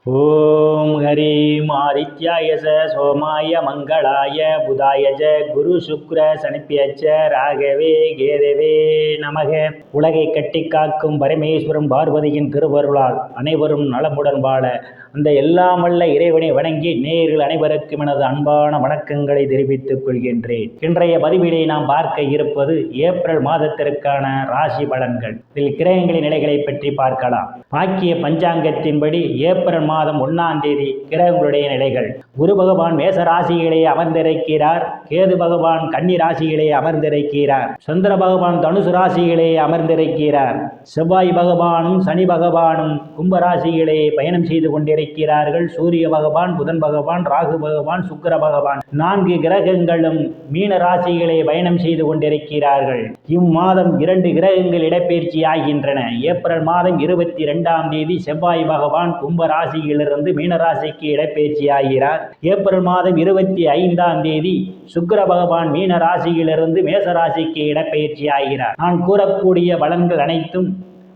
ஓம் ஹரீம் ஆதித்யாய சோமாய மங்களாய புதாயஜ குரு சுக்ர சனிப்பியச்ச ராகவே கேதவே நமக. உலகை கட்டி காக்கும் பரமேஸ்வரம் பார்வதியின் திருவருளால் அனைவரும் நலமுடன் வாழ அந்த எல்லாம் வல்ல இறைவனை வணங்கி நேயர்கள் அனைவருக்கும் எனது அன்பான வணக்கங்களை தெரிவித்துக் கொள்கின்றேன். இன்றைய பதிவினை நாம் பார்க்க இருப்பது ஏப்ரல் மாதத்திற்கான ராசி பலன்கள். இதில் கிரகங்களின் நிலைகளை பற்றி பார்க்கலாம். பாக்கிய பஞ்சாங்கத்தின்படி ஏப்ரல் மாதம் 1ஆம் தேதி கிரகங்களுடைய நிலைகள்: குரு பகவான் மேச ராசியிலே அமர்ந்திருக்கிறார். கேது பகவான் கன்னி ராசியிலே அமர்ந்திருக்கிறார். சந்திர பகவான் தனுசு ராசியிலே அமர்ந்திருக்கிறார். செவ்வாய் பகவானும் சனி பகவானும் கும்பராசியிலே பயணம் செய்து கொண்டிருக்கிறார்கள். சூரிய பகவான், புதன் பகவான், ராகு பகவான், சுக்கிர பகவான் 4 கிரகங்களும் மீன ராசியிலே பயணம் செய்து கொண்டிருக்கிறார்கள். இம்மாதம் 2 கிரகங்கள் இடப்பெயர்ச்சி ஆகின்றன. ஏப்ரல் மாதம் 22ஆம் தேதி செவ்வாய் பகவான் கும்ப ராசியிலிருந்து மீனராசிக்கு இடப்பெயர்ச்சி ஆகிறார். ஏப்ரல் மாதம் 25ஆம் தேதி சுக்கிர பகவான் மீன ராசியிலிருந்து மேச ராசிக்கு இடப்பெயர்ச்சி ஆகிறார். நான் கூறக்கூடிய பலன்கள் அனைத்தும்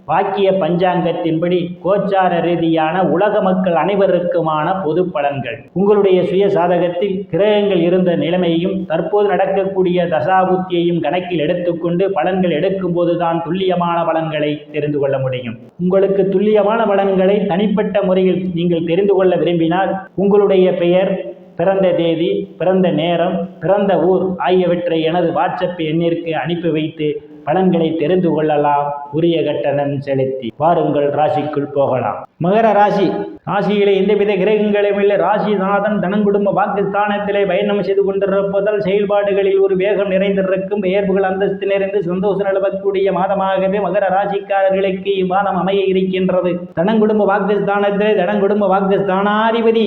வாக்கிய பஞ்சாங்கத்தின்படி கோச்சார ரீதியான உலக மக்கள் அனைவருக்குமான பொது பலன்கள். உங்களுடைய சுய சாதகத்தில் கிரகங்கள் இருந்த நிலைமையும் தற்போது நடக்கக்கூடிய தசாபுத்தியையும் கணக்கில் எடுத்துக்கொண்டு பலன்கள் எடுக்கும் போதுதான் துல்லியமான பலன்களை தெரிந்து கொள்ள முடியும். உங்களுக்கு துல்லியமான பலன்களை தனிப்பட்ட முறையில் நீங்கள் தெரிந்து கொள்ள விரும்பினால் உங்களுடைய பெயர், பிறந்த தேதி, பிறந்த நேரம், பிறந்த ஊர் ஆகியவற்றை எனது வாட்ஸ்அப் எண்ணிற்கு அனுப்பி வைத்து பலன்களை தெரிந்து கொள்ளலாம். உரிய கட்டணம் செலுத்தி வாருங்கள் ராசிக்குள் போகலாம். மகர ராசி. ராசியிலே எந்தவித கிரகங்களும் இல்லை. ராசிநாதன் தனங்குடும்ப வாக்குஸ்தானத்திலே பயணம் செய்து கொண்டிருப்பதால் செயல்பாடுகளில் ஒரு வேகம் நிறைந்திருக்கும். பெயர்ப்புகள் அந்தஸ்து நிறைந்து சந்தோஷம் நிலவக்கூடிய மாதமாகவே மகர ராசிக்காரர்களுக்கு இம்மாதம் அமைய இருக்கின்றது. தனங்குடும்ப வாக்குஸ்தானத்திலே தனங்குடும்ப வாக்குஸ்தானாதிபதி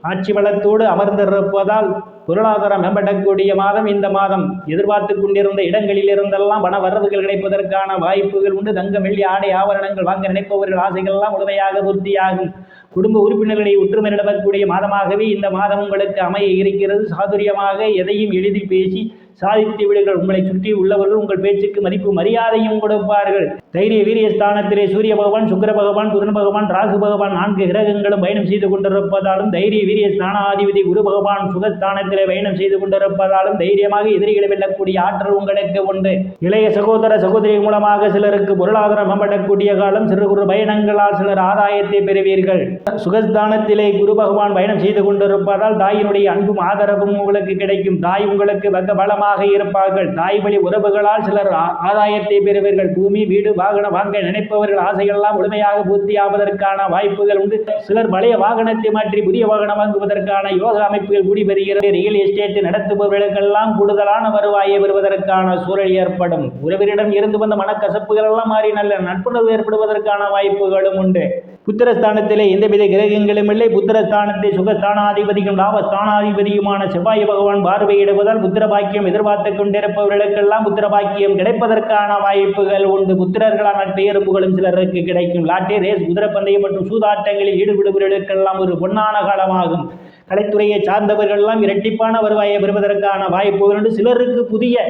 ஆட்சி பலத்தோடு அமர்ந்திருப்பதால் பொருளாதாரம் மேம்படக்கூடிய மாதம் இந்த மாதம். எதிர்பார்த்து கொண்டிருந்த இடங்களில் இருந்தெல்லாம் பண வரவுகள் கிடைப்பதற்கான வாய்ப்புகள் உண்டு. தங்கம், வெள்ளி, ஆடை ஆபரணங்கள் வாங்க நினைப்பவர்கள் ஆசைகள் எல்லாம் முழுமையாக பூர்த்தியாகும். குடும்ப உறுப்பினர்களை ஒற்றுமை நிலவக்கூடிய மாதமாகவே இந்த மாதம் உங்களுக்கு அமைய இருக்கிறது. சாதுரியமாக எதையும் எளிதில் பேசி சாதித்து விடுங்கள். உங்களை சுற்றி உள்ளவர்கள் உங்கள் பேச்சுக்கு மதிப்பு மரியாதையும் கொடுப்பார்கள். தைரிய வீரிய ஸ்தானத்திலே சூரிய பகவான், சுக்கிர பகவான், புதன் பகவான், ராகு பகவான் 4 கிரகங்களும் பயணம் செய்து கொண்டிருப்பதாலும் தைரிய வீரிய ஸ்தானாதிபதி குரு பகவான் சுகஸ்தானத்திலே பயணம் செய்து கொண்டிருப்பதாலும் தைரியமாக எதிரிகளை வெல்லக்கூடிய ஆற்றல் உங்களுக்கு உண்டு. இளைய சகோதர சகோதரி மூலமாக சிலருக்கு பொருளாதாரம் மேம்படக்கூடிய காலம். சிறு குறு பயணங்களால் சிலர் ஆதாயத்தை பெறுவீர்கள். சுகஸ்தானத்திலே குரு பகவான் பயணம் செய்து கொண்டிருப்பதால் தாயினுடைய அன்பும் ஆதரவும் உங்களுக்கு கிடைக்கும். தாய் உங்களுக்கு பக்க பலமாக இருப்பார்கள். தாய் வழி உறவுகளால் சிலர் ஆதாயத்தை பெறுவீர்கள். பூமி, வீடு, வாகனம் வாங்க நினைப்பவர்கள் ஆசைகள் எல்லாம் முழுமையாக பூர்த்தியாவதற்கான வாய்ப்புகள் உண்டு. சிலர் பழைய வாகனத்தை மாற்றி புதிய வாகனம் வாங்குவதற்கான யோக அமைப்புகள் கூடி வருகிறது. ரியல் எஸ்டேட் நடத்துபவர்களுக்கெல்லாம் கூடுதலான வருவாயை பெறுவதற்கான சூழல் ஏற்படும். உறவினரிடம் இருந்து வந்த மனக்கசப்புகள் எல்லாம் மாறி நல்ல நட்புணர்வு ஏற்படுவதற்கான வாய்ப்புகளும் உண்டு. புத்திரஸ்தானத்திலே எந்தவித கிரகங்களும் இல்லை. புத்திரஸ்தானத்தை சுகஸ்தானாதிபதியும் லாபஸ்தானாதிபதியுமான செவ்வாய் பகவான் பார்வையிடுவதால் புத்திர பாக்கியம் எதிர்பார்த்து கொண்டிருப்பவர்களுக்கெல்லாம் புத்திர பாக்கியம் கிடைப்பதற்கான வாய்ப்புகள் உண்டு. புத்திரர்களான பெயர்ப்புகளும் சிலருக்கு கிடைக்கும். லாட்டரி, ரேஸ், குதிரைப்பந்தயம் மற்றும் சூதாட்டங்களில் ஈடுபடுபவர்களுக்கெல்லாம் ஒரு பொன்னான காலமாகும். கலைத்துறையை சார்ந்தவர்கள் எல்லாம் இரட்டிப்பான வருவாயை பெறுவதற்கான வாய்ப்புகள் உண்டு. சிலருக்கு புதிய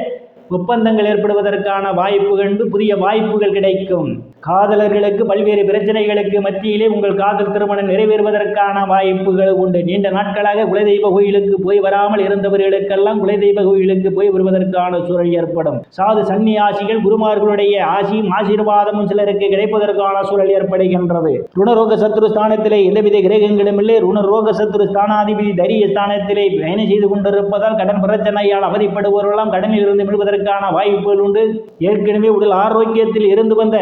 ஒப்பந்தங்கள் ஏற்படுவதற்கான வாய்ப்புகள், புதிய வாய்ப்புகள் கிடைக்கும். காதலர்களுக்கு பல்வேறு பிரச்சனைகளுக்கு மத்தியிலே உங்கள் காதல் திருமணம் நிறைவேறுவதற்கான வாய்ப்புகள் உண்டு. நீண்ட நாட்களாக குலதெய்வ கோயிலுக்கு போய் வராமல் இருந்தவர்களுக்கெல்லாம் குலதெய்வ கோயிலுக்கு போய் வருவதற்கான சூழல் ஏற்படும். சாது சன்னியாசிகள் குருமார்களுடைய ஆசியும் ஆசீர்வாதமும் சிலருக்கு கிடைப்பதற்கான சூழல் ஏற்படுகின்றது. ருணரோக சத்ரு ஸ்தானத்திலே எந்தவித கிரகங்களும் இல்லை. ருணரோக சத்ரு ஸ்தானாதிபதி தைரிய ஸ்தானத்திலே பயணம் செய்து கொண்டிருப்பதால் கடன் பிரச்சனையால் அவதிப்படுபவர்களெல்லாம் கடனில் இருந்து மீள்வதற்கான வாய்ப்புகள் உண்டு. ஏற்கனவே உடல் ஆரோக்கியத்தில் இருந்து வந்த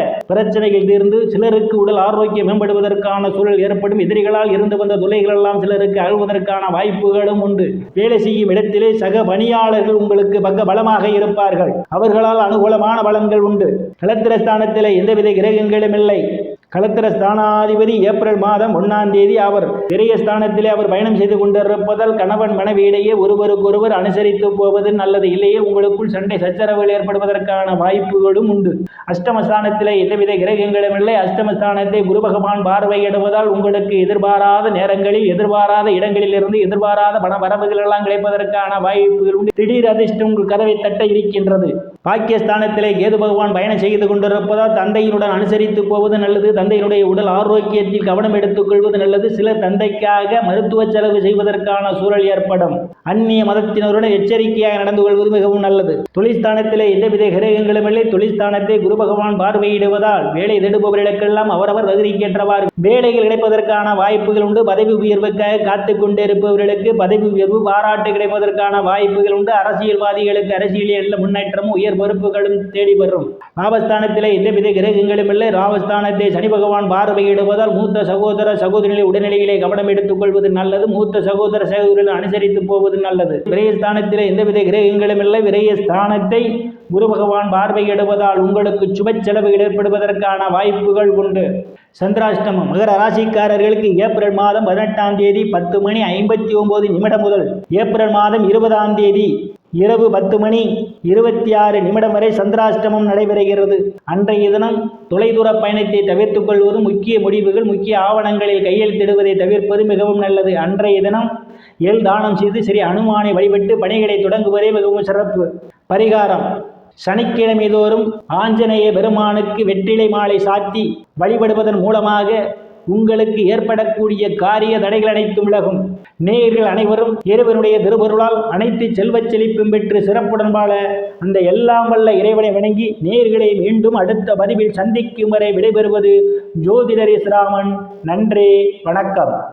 பிரச்சனைகள் தீர்ந்து சிலருக்கு உடல் ஆரோக்கியம் மேம்படுவதற்கான சூழல் ஏற்படும். எதிரிகளால் இருந்து வந்த தொல்லைகள் எல்லாம் சிலருக்கு அழுவதற்கான வாய்ப்புகளும் உண்டு. வேலை செய்யும் இடத்திலே சக பணியாளர்கள் உங்களுக்கு பக்க பலமாக இருப்பார்கள். அவர்களால் அனுகூலமான பலன்கள் உண்டு. களத்திரஸ்தானத்திலே எந்தவித கிரகங்களும் இல்லை. களத்திர ஸ்தானாதிபதி ஏப்ரல் மாதம் 1ஆம் தேதி அவர் பெரிய ஸ்தானத்திலே அவர் பயணம் செய்து கொண்டிருப்பதால் கணவன் மனைவியிடையே ஒருவருக்கொருவர் அனுசரித்து போவது நல்லது. இல்லையே உங்களுக்குள் சண்டை சச்சரவுகள் ஏற்படுவதற்கான வாய்ப்புகளும் உண்டு. அஷ்டமஸ்தானத்திலே எந்தவித கிரகங்களும் இல்லை. அஷ்டமஸ்தானத்தை குரு பகவான் பார்வையிடுவதால் உங்களுக்கு எதிர்பாராத நேரங்களில் எதிர்பாராத இடங்களில் இருந்து எதிர்பாராத பண வரவுகள் எல்லாம் கிடைப்பதற்கான வாய்ப்புகள் உண்டு. திடீர் அதிர்ஷ்டம் உங்கள் கதவை தட்ட இருக்கின்றது. பாக்கியஸ்தானத்திலே கேது பகவான் பயணம் செய்து கொண்டிருப்பதால் தந்தையினுடன் அனுசரித்து போவது நல்லது. தந்தையினுடைய உடல் ஆரோக்கியத்தில் கவனம் எடுத்துக்கொள்வது நல்லது. சிலர் தந்தைக்காக மருத்துவ செலவு செய்வதற்கான சூழல் ஏற்படும். அந்நிய மதத்தினருடன் எச்சரிக்கையாக நடந்து கொள்வது மிகவும் நல்லது. தொழில்ஸ்தானத்திலே எந்தவித கிரகங்களும் இல்லை. தொழில்ஸ்தானத்தை குரு பகவான் பார்வையிடுவதால் வேலை தேடுபவர்களுக்கெல்லாம் அவரவர் தகுதிக்கேற்றவாறு வேலைகள் கிடைப்பதற்கான வாய்ப்புகள் உண்டு. பதவி உயர்வுக்காக காத்துக் கொண்டிருப்பவர்களுக்கு பதவி உயர்வு, பாராட்டு கிடைப்பதற்கான வாய்ப்புகள் உண்டு. அரசியல்வாதிகளுக்கு அரசியலில் முன்னேற்றமும் உயர் பொறுப்புகளும் தேடி வரும். லாபஸ்தானத்திலே எந்தவித கிரகங்களும் இல்லை. லாபஸ்தானத்தை சனி பகவான் பார்வையிடுவதால் மூத்த சகோதர சகோதரிகளை உடல்நிலையிலே கவனம் எடுத்துக் கொள்வது நல்லது. மூத்த சகோதர சகோதரிகளை அனுசரித்து போவது நல்லது. விரயஸ்தானத்திலே எந்தவித கிரகங்களும் இல்லை. விரயஸ்தானத்தை குரு பகவான் பார்வையிடுவதால் உங்களுக்கு சுப செலவுகள் ஏற்படுவதற்கான வாய்ப்புகள் உண்டு. சந்திராஷ்டமம் மகர ராசிக்காரர்களுக்கு ஏப்ரல் மாதம் 18ஆம் தேதி 10:59 முதல் ஏப்ரல் மாதம் 20ஆம் தேதி இரவு 10:26 வரை சந்திராஷ்டமம் நடைபெறுகிறது. அன்றைய தினம் தொலைதூர பயணத்தை தவிர்த்துக் கொள்வது, முக்கிய முடிவுகள், முக்கிய ஆவணங்களில் கையெழுத்திடுவதை தவிர்ப்பது மிகவும் நல்லது. அன்றைய தினம் எள் தானம் செய்து ஸ்ரீ அனுமானை வழிபட்டு பணிகளை தொடங்குவதே மிகவும் சிறப்பு. பரிகாரம்: சனிக்கிழமை தோறும் ஆஞ்சநேய பெருமானுக்கு வெற்றிலை மாலை சாத்தி வழிபடுவதன் மூலமாக உங்களுக்கு ஏற்படக்கூடிய காரிய தடைகள் அனைத்தும் விலகும். நேயர்கள் அனைவரும் இறைவனுடைய திருவருளால் அனைத்து செல்வச் செழிப்பும் பெற்று சிறப்புடன் வாழ அந்த எல்லாம் வல்ல இறைவனை வணங்கி நேயர்களை மீண்டும் அடுத்த பதிவில் சந்திக்கும் வரை விடைபெறுவது ஜோதிடர் ராமன். நன்றி, வணக்கம்.